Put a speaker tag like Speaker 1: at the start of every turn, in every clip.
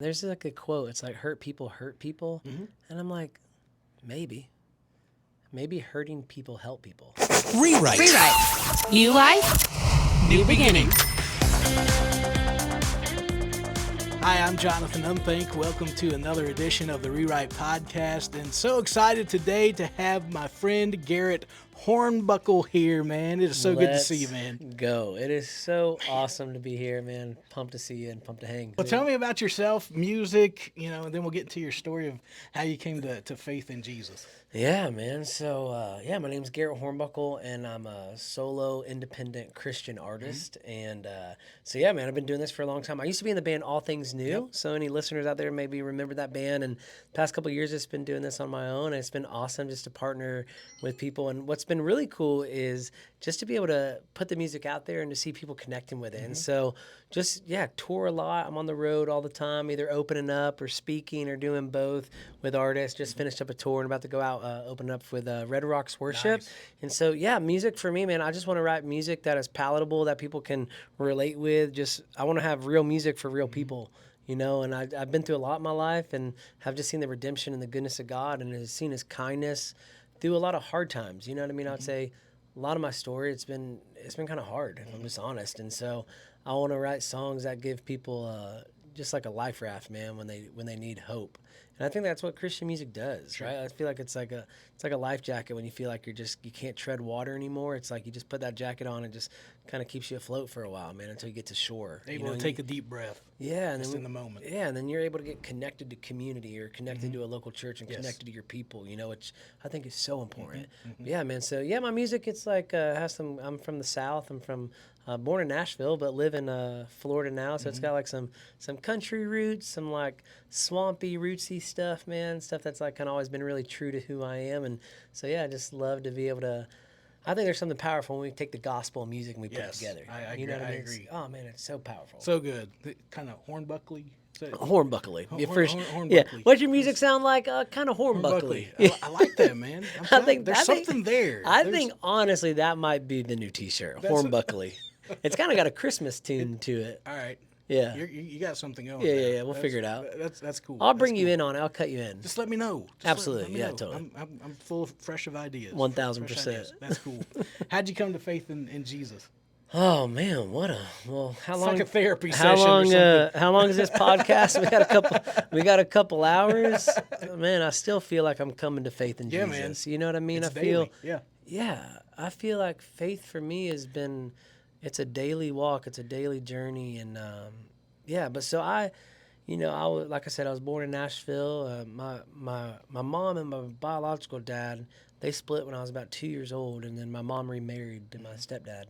Speaker 1: There's like a quote. It's like hurt people hurt people,
Speaker 2: Mm-hmm.
Speaker 1: and I'm like, maybe, maybe hurting people help people.
Speaker 3: Rewrite.
Speaker 4: New life,
Speaker 3: New beginning.
Speaker 2: Hi, I'm Jonathan Unthank. Welcome to another edition of the Rewrite Podcast. And so excited today to have my friend Garrett Hornbuckle here, man. It is so good to see you, man.
Speaker 1: Go. It is so awesome to be here, man. Pumped to see you and pumped to hang.
Speaker 2: Well, tell me about yourself, music, and then we'll get into your story of how you came to faith in Jesus.
Speaker 1: Yeah, man. So, my name's Garrett Hornbuckle, and I'm a solo, independent Christian artist. And man, I've been doing this for a long time. I used to be in the band All Things New.
Speaker 2: Yep.
Speaker 1: So, any listeners out there maybe remember that band. And the past couple of years, it's been doing this on my own. And it's been awesome just to partner with people. And what's been really cool is just to be able to put the music out there and to see people connecting with it. And so, tour a lot. I'm on the road all the time, either opening up or speaking or doing both with artists. Just finished up a tour and about to go out open up with Red Rocks Worship.
Speaker 2: Nice.
Speaker 1: And so, music for me, man, I just want to write music that is palatable, that people can relate with. I want to have real music for real people, and I've been through a lot in my life and have just seen the redemption and the goodness of God and has seen his kindness through a lot of hard times. You know what I mean? I'd say a lot of my story, it's been kind of hard, if I'm just honest. And so I want to write songs that give people just like a life raft, man, when they need hope. And I think that's what Christian music does, right? I feel like it's like a life jacket when you feel like you can't tread water anymore. It's like you just put that jacket on and just kind of keeps you afloat for a while, man, until you get to shore.
Speaker 2: Able to take a deep breath.
Speaker 1: Yeah, and
Speaker 2: just
Speaker 1: then
Speaker 2: in the moment.
Speaker 1: Yeah, and then you're able to get connected to community or connected to a local church and connected to your people, which I think is so important. Yeah, man. So my music, it's like I'm from the South. I'm from born in Nashville, but live in Florida now. So it's got like some country roots, some like swampy, rootsy stuff, man. Stuff that's like kind of always been really true to who I am. And so I just love to be able to. I think there's something powerful when we take the gospel and music and we put it together.
Speaker 2: I
Speaker 1: agree.
Speaker 2: What I
Speaker 1: It's,
Speaker 2: agree.
Speaker 1: oh man, it's so powerful.
Speaker 2: So good. Kind of hornbuckly.
Speaker 1: Hornbuckly.
Speaker 2: Hornbuckly.
Speaker 1: Yeah. What's your music sound like? Kind of hornbuckly.
Speaker 2: I like that, man. There's something there.
Speaker 1: I think honestly that might be the new T-shirt. Hornbuckly. It's kind of got a Christmas tune to it.
Speaker 2: All right.
Speaker 1: Yeah.
Speaker 2: You got something going.
Speaker 1: Yeah. We'll figure it out.
Speaker 2: That's cool.
Speaker 1: I'll bring you in on it. I'll cut you in.
Speaker 2: Just let me know.
Speaker 1: Absolutely.
Speaker 2: Let me know.
Speaker 1: Totally.
Speaker 2: I'm full of fresh of ideas.
Speaker 1: 1000%.
Speaker 2: That's cool. How'd you come to faith in Jesus?
Speaker 1: Oh man, how long?
Speaker 2: Like a therapy session.
Speaker 1: How long is this podcast? We got a couple hours. Man, I still feel like I'm coming to faith in Jesus.
Speaker 2: Man.
Speaker 1: You know what I mean?
Speaker 2: It's daily.
Speaker 1: I feel like faith for me it's a daily walk. It's a daily journey. And, but so like I said, I was born in Nashville. My mom and my biological dad, they split when I was about 2 years old. And then my mom remarried to my stepdad,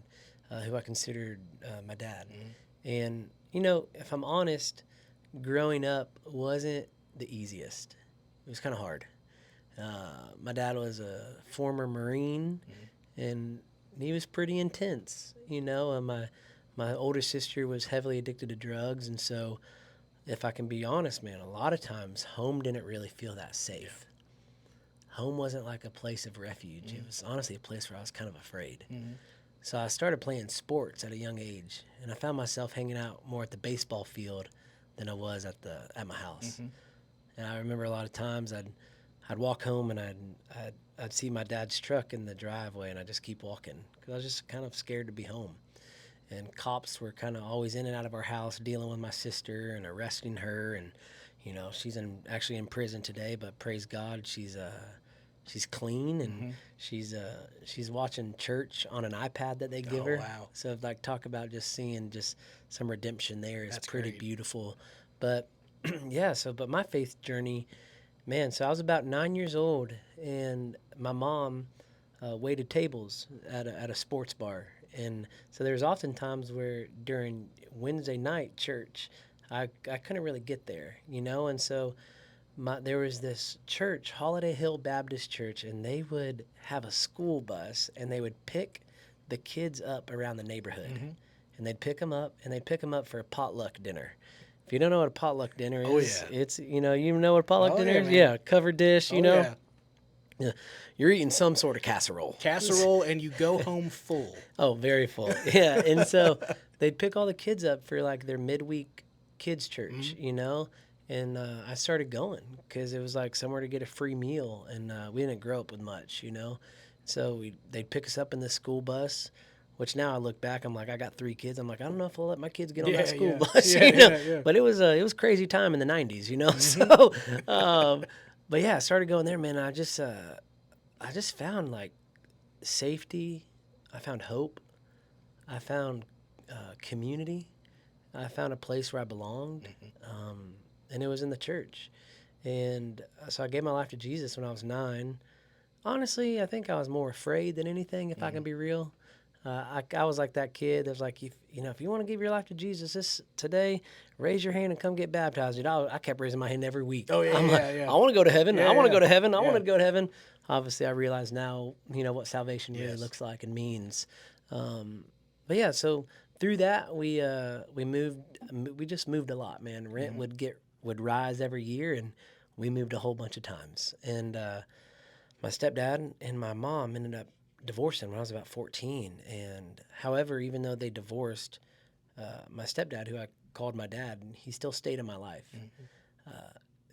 Speaker 1: who I considered my dad. And, if I'm honest, growing up wasn't the easiest. It was kind of hard. My dad was a former Marine, and he was pretty intense, and my older sister was heavily addicted to drugs, and so if I can be honest, man, a lot of times home didn't really feel that safe. Home wasn't like a place of refuge. It was honestly a place where I was kind of afraid. So I started playing sports at a young age, and I found myself hanging out more at the baseball field than I was at my house. And I remember a lot of times I'd walk home and I'd see my dad's truck in the driveway, and I'd just keep walking because I was just kind of scared to be home. And cops were kind of always in and out of our house dealing with my sister and arresting her. And, she's actually in prison today, but praise God, she's clean, and she's watching church on an iPad that they give her.
Speaker 2: Wow.
Speaker 1: So talk about just seeing just some redemption there is pretty
Speaker 2: great.
Speaker 1: beautiful. But but my faith journey, man, so I was about 9 years old, and my mom waited tables at a sports bar. And so there's often times where during Wednesday night church, I couldn't really get there, and so there was this church, Holiday Hill Baptist Church, and they would have a school bus, and they would pick the kids up around the neighborhood, and they'd pick them up for a potluck dinner. If you don't know what a potluck dinner is, it's you know what a potluck dinner is?
Speaker 2: Man.
Speaker 1: Yeah, covered dish,
Speaker 2: Yeah.
Speaker 1: Yeah, you're eating some sort of casserole.
Speaker 2: And you go home full.
Speaker 1: Oh, very full. Yeah, and so they'd pick all the kids up for like their midweek kids church, And I started going because it was like somewhere to get a free meal, and we didn't grow up with much, you know. So they'd pick us up in this school bus, which now I look back, I'm like, I got 3 kids. I'm like, I don't know if I'll let my kids get on that school bus,
Speaker 2: Yeah,
Speaker 1: you know.
Speaker 2: yeah, yeah.
Speaker 1: But it was crazy time in the '90s, you know. So, but yeah, I started going there, man. I just found like safety. I found hope. I found community. I found a place where I belonged, and it was in the church. And so I gave my life to Jesus when I was 9. Honestly, I think I was more afraid than anything, if I can be real. I was like that kid that was like, if you want to give your life to Jesus today, raise your hand and come get baptized. Dude, I kept raising my hand every week.
Speaker 2: Oh, yeah,
Speaker 1: I'm
Speaker 2: yeah,
Speaker 1: like,
Speaker 2: yeah.
Speaker 1: I want to go to heaven.
Speaker 2: Yeah,
Speaker 1: I want to
Speaker 2: yeah.
Speaker 1: go to heaven. I
Speaker 2: Yeah.
Speaker 1: want to go to heaven. Obviously, I realize now, what salvation really
Speaker 2: Yes.
Speaker 1: looks like and means. But yeah, so through that, we moved. We just moved a lot, man. Rent would rise every year, and we moved a whole bunch of times. And my stepdad and my mom ended up divorcing when I was about 14. And however, even though they divorced, my stepdad, who I called my dad, he still stayed in my life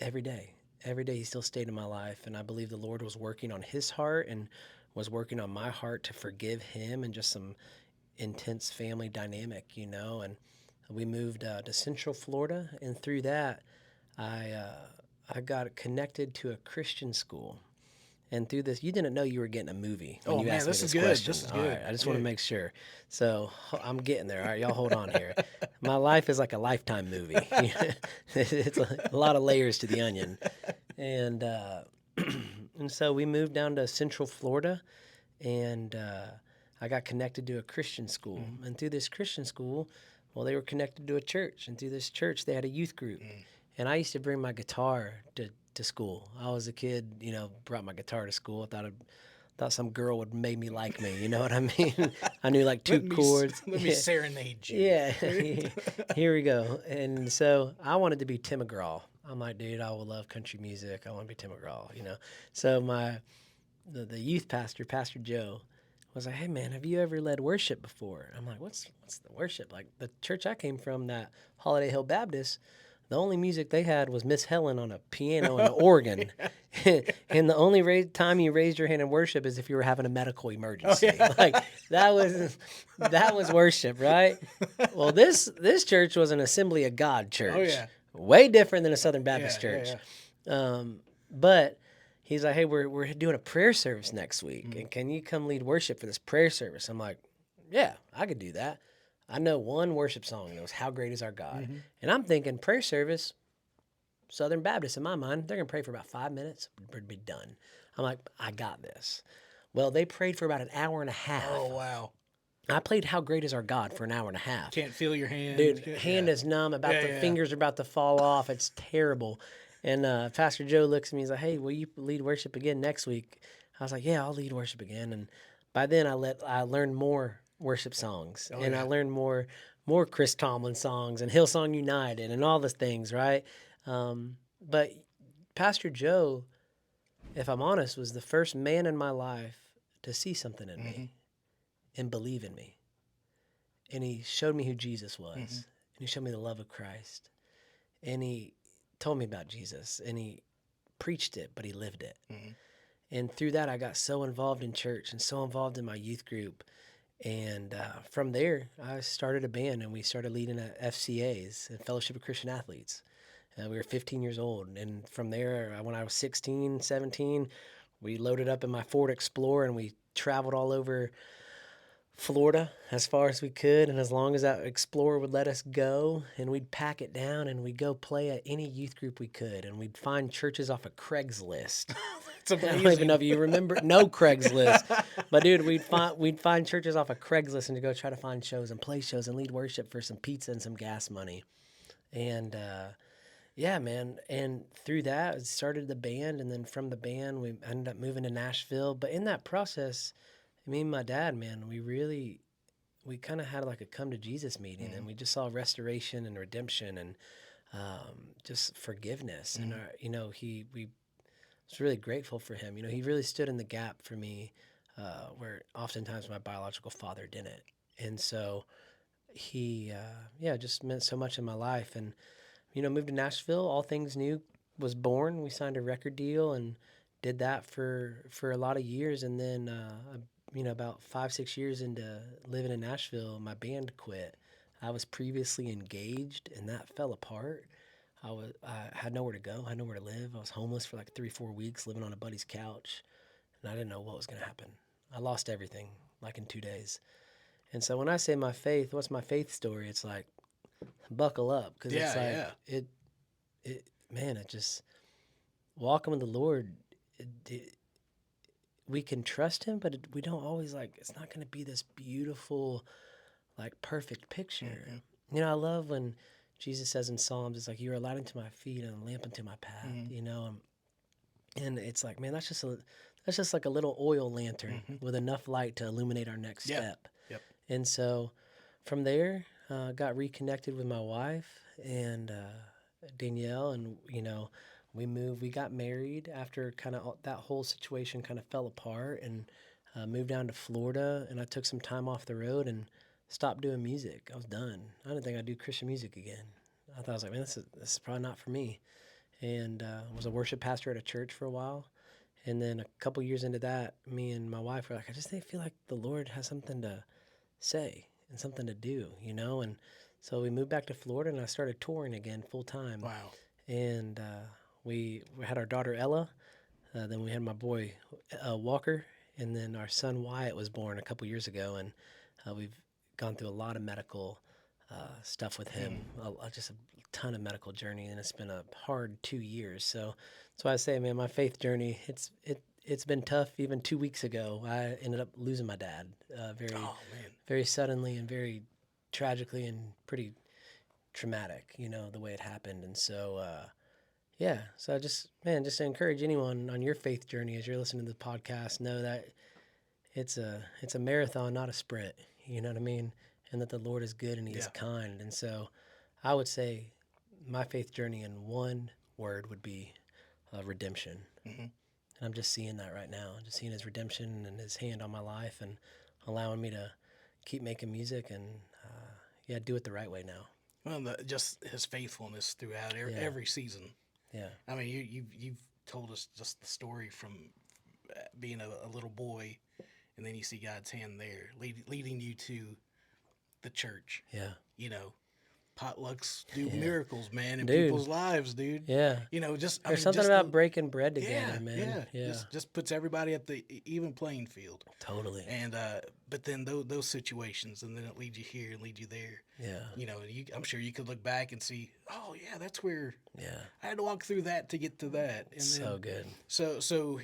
Speaker 1: every day. Every day he still stayed in my life. And I believe the Lord was working on his heart and was working on my heart to forgive him, and just some intense family dynamic, And we moved to Central Florida. And through that, I got connected to a Christian school. And through this, you didn't know you were getting a movie when
Speaker 2: Oh,
Speaker 1: you
Speaker 2: man,
Speaker 1: asked me
Speaker 2: this
Speaker 1: this
Speaker 2: is good.
Speaker 1: question.
Speaker 2: This is
Speaker 1: All
Speaker 2: good.
Speaker 1: right, I just want
Speaker 2: Yeah.
Speaker 1: to make sure. So I'm getting there. All right, y'all hold on here. My life is like a Lifetime movie. It's a lot of layers to the onion. And and so we moved down to Central Florida, and I got connected to a Christian school. And through this Christian school, well, they were connected to a church. And through this church, they had a youth group. And I used to bring my guitar to school. I was a kid, brought my guitar to school. I thought some girl would make me like me. You know what I mean? I knew like two chords.
Speaker 2: Let me serenade you.
Speaker 1: Yeah, here we go. And so I wanted to be Tim McGraw. I'm like, dude, I will love country music. I want to be Tim McGraw. So the youth pastor, Pastor Joe, was like, hey man, have you ever led worship before? I'm like, what's the worship? Like the church I came from, that Holiday Hill Baptist, the only music they had was Miss Helen on a piano and an organ. And the only time you raised your hand in worship is if you were having a medical emergency. Like that was worship, right? Well, this church was an Assembly of God church.
Speaker 2: Oh, yeah.
Speaker 1: Way different than a Southern Baptist
Speaker 2: Yeah,
Speaker 1: church.
Speaker 2: yeah.
Speaker 1: But he's like, hey, we're doing a prayer service next week, and can you come lead worship for this prayer service? I'm like, yeah, I could do that. I know one worship song, and it was How Great Is Our God. And I'm thinking prayer service, Southern Baptist in my mind, they're going to pray for about 5 minutes, we'd be done. I'm like, I got this. Well, they prayed for about an hour and a half.
Speaker 2: Oh, wow.
Speaker 1: I played How Great Is Our God for an hour and a half.
Speaker 2: Can't feel your hand.
Speaker 1: Dude, hand is numb, fingers are about to fall off. It's terrible. And Pastor Joe looks at me, he's like, hey, will you lead worship again next week? I was like, yeah, I'll lead worship again. And by then I learned more worship songs, I learned more Chris Tomlin songs and Hillsong United and all those things, right? But Pastor Joe, if I'm honest, was the first man in my life to see something in me and believe in me. And he showed me who Jesus was. And he showed me the love of Christ. And he told me about Jesus. And he preached it, but he lived it. And through that, I got so involved in church and so involved in my youth group. And from there, I started a band, and we started leading at FCAs, Fellowship of Christian Athletes. We were 15 years old. And from there, when I was 16, 17, we loaded up in my Ford Explorer, and we traveled all over Florida as far as we could, and as long as that Explorer would let us go, and we'd pack it down, and we'd go play at any youth group we could, and we'd find churches off of Craigslist.
Speaker 2: That's amazing.
Speaker 1: I don't even know if you remember. No Craigslist, but dude, we'd find churches off of Craigslist and to go try to find shows and play shows and lead worship for some pizza and some gas money, and yeah, man. And through that, it started the band, and then from the band, we ended up moving to Nashville. But in that process, me and my dad, man, we kind of had like a come to Jesus meeting, and we just saw restoration and redemption and just forgiveness. And we was really grateful for him. He really stood in the gap for me, where oftentimes my biological father didn't. And so he, just meant so much in my life. And moved to Nashville. All Things New was born. We signed a record deal and did that for a lot of years. And then, about 5, 6 years into living in Nashville, my band quit. I was previously engaged, and that fell apart. I had nowhere to go. I had nowhere to live. I was homeless for like 3, 4 weeks, living on a buddy's couch, and I didn't know what was going to happen. I lost everything like in 2 days. And so when I say my faith, what's my faith story? It's like, buckle up, because it's like it just walking with the Lord. We can trust Him, but we don't always it's not going to be this beautiful, like perfect picture. I love when Jesus says in Psalms, it's like, "You are a light unto my feet and a lamp unto my path." And it's like, man, that's just like a little oil lantern with enough light to illuminate our next step.
Speaker 2: Yep.
Speaker 1: And so from there, got reconnected with my wife and Danielle, and we got married after kind of that whole situation kind of fell apart, and moved down to Florida, and I took some time off the road and stopped doing music. I was done. I didn't think I'd do Christian music again. I thought, I was like, man, this is probably not for me. And was a worship pastor at a church for a while. And then a couple years into that, me and my wife were like, I just feel like the Lord has something to say and something to do, And so we moved back to Florida, and I started touring again full time.
Speaker 2: Wow.
Speaker 1: And we had our daughter Ella, then we had my boy Walker, and then our son Wyatt was born a couple years ago, and we've gone through a lot of medical stuff with him, just a ton of medical journey, and it's been a hard 2 years. So that's why I say, man, my faith journey, it's been tough. Even 2 weeks ago, I ended up losing my dad very suddenly and very tragically and pretty traumatic, the way it happened. And so, so I just to encourage anyone on your faith journey as you're listening to the podcast, know that it's a marathon, not a sprint. You know what I mean? And that the Lord is good and He is kind. And so I would say my faith journey in one word would be redemption. And I'm just seeing that right now. Just seeing His redemption and His hand on my life, and allowing me to keep making music and, do it the right way now.
Speaker 2: Well, just His faithfulness throughout every season.
Speaker 1: Yeah.
Speaker 2: I mean, you've told us just the story from being a little boy, and then you see God's hand there leading you to the church.
Speaker 1: Yeah.
Speaker 2: Potlucks do miracles, man, in people's lives, dude.
Speaker 1: Yeah.
Speaker 2: There's
Speaker 1: something about breaking bread together, man.
Speaker 2: Yeah. Just puts everybody at the even playing field.
Speaker 1: Totally.
Speaker 2: And but then those situations, and then it leads you here and leads you there.
Speaker 1: Yeah.
Speaker 2: I'm sure you could look back and see, oh yeah, that's where.
Speaker 1: Yeah.
Speaker 2: I had to walk through that to get to that. And
Speaker 1: so good.
Speaker 2: So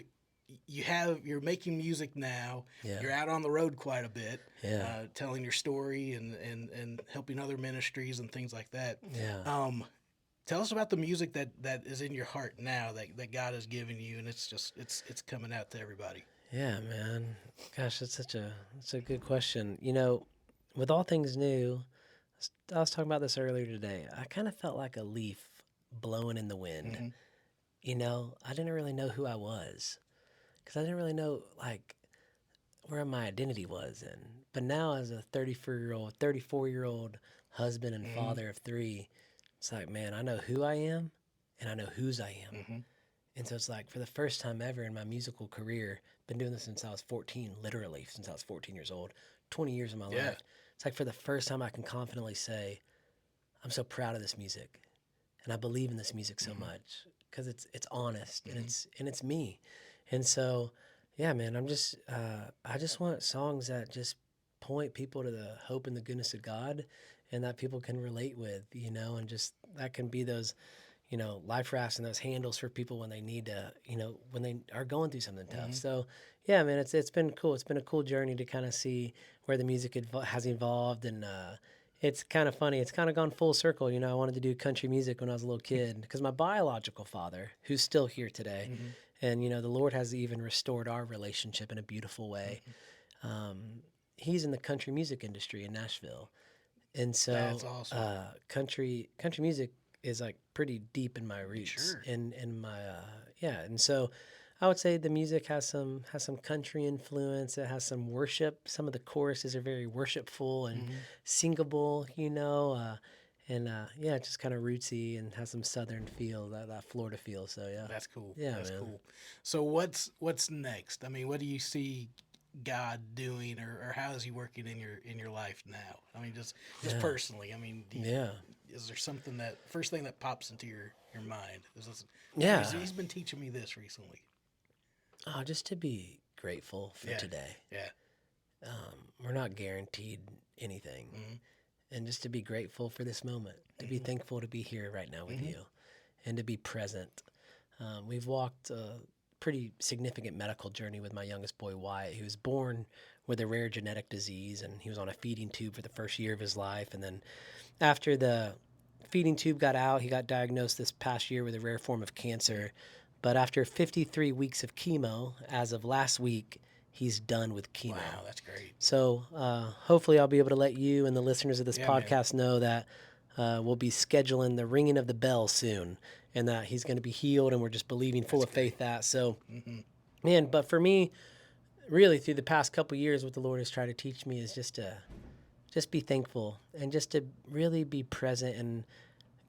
Speaker 2: you're making music now.
Speaker 1: Yeah.
Speaker 2: You're out on the road quite a bit.
Speaker 1: Yeah.
Speaker 2: Telling your story and helping other ministries and things like that.
Speaker 1: Yeah.
Speaker 2: Tell us about the music that is in your heart now that God has given you, and it's coming out to everybody.
Speaker 1: Yeah, man. Gosh, that's a good question. With All Things New, I was talking about this earlier today. I kind of felt like a leaf blowing in the wind. I didn't really know who I was, because I didn't really know where my identity was in. But now, as a 34-year-old husband and father of 3, it's like, man, I know who I am and I know whose I am. And so it's like, for the first time ever in my musical career, been doing this since I was 14, literally since I was 14 years old, 20 years of my life. It's like, for the first time I can confidently say, I'm so proud of this music, and I believe in this music so much, because it's honest and it's me. And so, yeah, man, I just want songs that just point people to the hope and the goodness of God, and that people can relate with, and just that can be those, life rafts and those handles for people when they need to, when they are going through something tough. So, yeah, man, it's been cool. It's been a cool journey to kind of see where the music has evolved, and it's kind of funny. It's kind of gone full circle. I wanted to do country music when I was a little kid, because my biological father, who's still here today, and, the Lord has even restored our relationship in a beautiful way. He's in the country music industry in Nashville. And so
Speaker 2: that's awesome.
Speaker 1: Country music is pretty deep in my roots.
Speaker 2: Sure.
Speaker 1: In my, And so I would say the music has some country influence. It has some worship. Some of the choruses are very worshipful and singable, And yeah, it's just kind of rootsy and has some southern feel, that Florida feel. So yeah,
Speaker 2: That's cool.
Speaker 1: yeah,
Speaker 2: That's
Speaker 1: man.
Speaker 2: cool. So what's next? I mean, what do you see God doing, or how is He working in your life now? I mean, just
Speaker 1: Yeah.
Speaker 2: personally. I mean,
Speaker 1: Yeah,
Speaker 2: is there something that first thing that pops into your mind? Is this,
Speaker 1: yeah.
Speaker 2: he's been teaching me this recently.
Speaker 1: Oh, just to be grateful for
Speaker 2: Yeah.
Speaker 1: today.
Speaker 2: Yeah.
Speaker 1: We're not guaranteed anything,
Speaker 2: Mhm.
Speaker 1: and just to be grateful for this moment, to be thankful to be here right now with you, and to be present. We've walked a pretty significant medical journey with my youngest boy, Wyatt. He was born with a rare genetic disease, and he was on a feeding tube for the first year of his life. And then after the feeding tube got out, he got diagnosed this past year with a rare form of cancer. But after 53 weeks of chemo, as of last week, he's done with chemo.
Speaker 2: Wow, that's great.
Speaker 1: So hopefully I'll be able to let you and the listeners of this
Speaker 2: Yeah, man.
Speaker 1: podcast know that we'll be scheduling the ringing of the bell soon, and that he's going to be healed, and we're just believing full of faith that. So, man, but for me, really through the past couple years, what the Lord has tried to teach me is just to be thankful and just to really be present and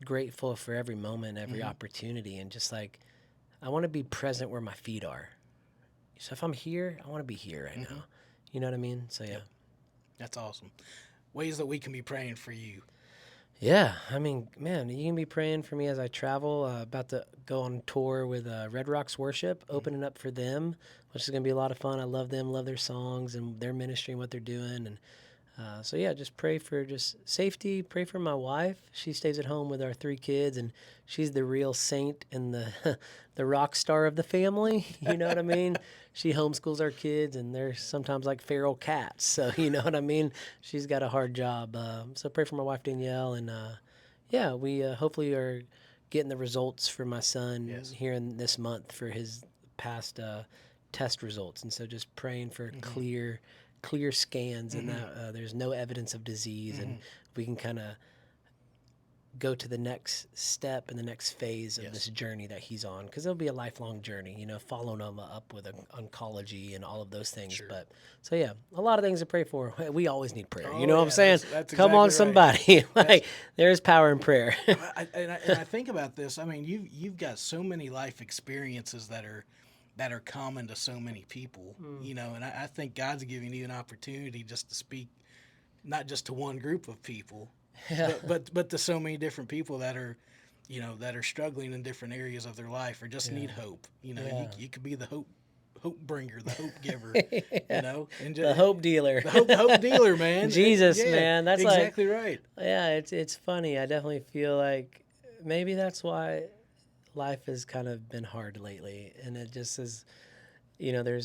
Speaker 1: grateful for every moment, every opportunity, and just like I want to be present where my feet are. So if I'm here, I want to be here right now. You know what I mean? So yeah.
Speaker 2: That's awesome. Ways that we can be praying for you.
Speaker 1: Yeah, I mean, man, you can be praying for me as I travel. About to go on tour with Red Rocks Worship, opening up for them, which is going to be a lot of fun. I love them, love their songs and their ministry and what they're doing. And so, yeah, just pray for just safety. Pray for my wife. She stays at home with our 3 kids, and she's the real saint and the the rock star of the family. You know what I mean? She homeschools our kids, and they're sometimes like feral cats. So, you know what I mean? She's got a hard job. So pray for my wife, Danielle. And, yeah, we hopefully are getting the results for my son here in this month for his past test results. And so just praying for clear scans and that there's no evidence of disease, and we can kind of go to the next step and the next phase of this journey that he's on, because it'll be a lifelong journey, you know, following him up with oncology and all of those things. But so yeah, a lot of things to pray for. We always need prayer. You know what I'm saying?
Speaker 2: That's
Speaker 1: Come on,
Speaker 2: exactly right.
Speaker 1: somebody. Like there's power in prayer.
Speaker 2: And I think about this. I mean, you've got so many life experiences that are common to so many people, you know, and I think God's giving you an opportunity just to speak, not just to one group of people, but to so many different people that are, you know, that are struggling in different areas of their life or just need hope. You know, you could be the hope bringer, the hope giver, you know, and
Speaker 1: The hope dealer.
Speaker 2: the hope dealer, man.
Speaker 1: Jesus,
Speaker 2: Yeah,
Speaker 1: man. That's
Speaker 2: exactly right.
Speaker 1: Yeah, it's funny. I definitely feel like maybe that's why life has kind of been hard lately, and it just is, you know,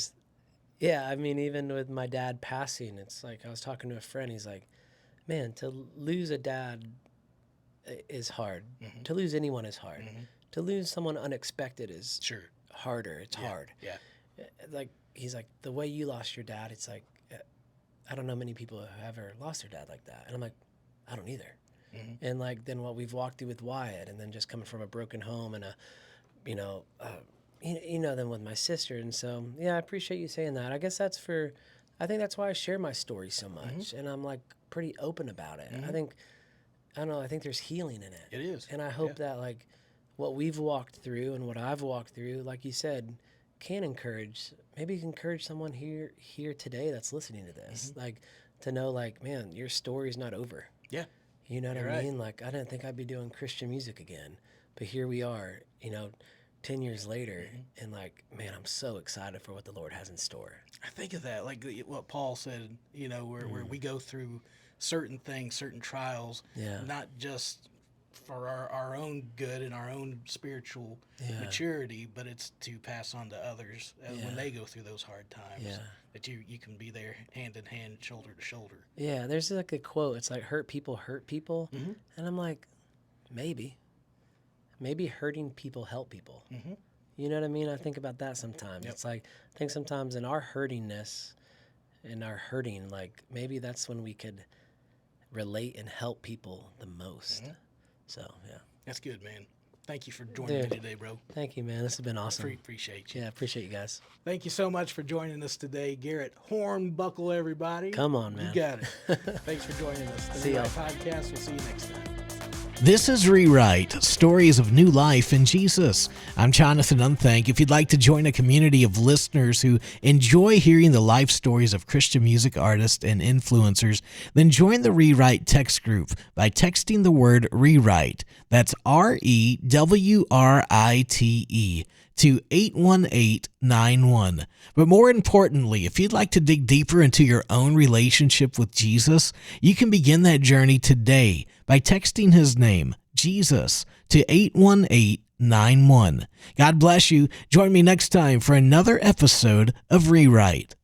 Speaker 1: I mean, even with my dad passing, it's like I was talking to a friend. He's like, man, to lose a dad is hard. To lose anyone is hard. To lose someone unexpected is harder. It's hard.
Speaker 2: Yeah.
Speaker 1: Like he's like, the way you lost your dad, it's like I don't know many people who have ever lost their dad like that, and I'm like, I don't either. And like then what we've walked through with Wyatt, and then just coming from a broken home and you know, then with my sister. And so yeah, I appreciate you saying that. I guess I think that's why I share my story so much, and I'm like pretty open about it. I don't know, I think there's healing in it.
Speaker 2: It is.
Speaker 1: And I hope that like what we've walked through and what I've walked through, like you said, can encourage someone here today that's listening to this, like to know like, man, your story's not over.
Speaker 2: Yeah.
Speaker 1: You know what
Speaker 2: You're
Speaker 1: I
Speaker 2: right.
Speaker 1: mean? Like, I didn't think I'd be doing Christian music again, but here we are, you know, 10 years later, and like, man, I'm so excited for what the Lord has in store.
Speaker 2: I think of that, like what Paul said, you know, where we go through certain things, certain trials, not just for our own good and our own spiritual maturity, but it's to pass on to others when they go through those hard times, that you can be there hand in hand, shoulder to shoulder.
Speaker 1: Yeah, there's like a quote, it's like hurt people, and I'm like, maybe hurting people help people. You know what I mean? I think about that sometimes. It's like, I think sometimes in our hurtingness, in our hurting, like maybe that's when we could relate and help people the most. So, yeah.
Speaker 2: That's good, man. Thank you for joining me today, bro.
Speaker 1: Thank you, man. This has been awesome.
Speaker 2: Appreciate you.
Speaker 1: Yeah, appreciate you guys.
Speaker 2: Thank you so much for joining us today, Garrett Hornbuckle, everybody.
Speaker 1: Come on, man.
Speaker 2: You got it. Thanks for joining us. The
Speaker 1: See y'all.
Speaker 2: Podcast. We'll see you next time. This is Rewrite, Stories of New Life in Jesus. I'm Jonathan Unthank. If you'd like to join a community of listeners who enjoy hearing the life stories of Christian music artists and influencers, then join the Rewrite text group by texting the word Rewrite. That's REWRITE to 81891. But more importantly, if you'd like to dig deeper into your own relationship with Jesus, you can begin that journey today by texting his name, Jesus, to 81891. God bless you. Join me next time for another episode of Rewrite.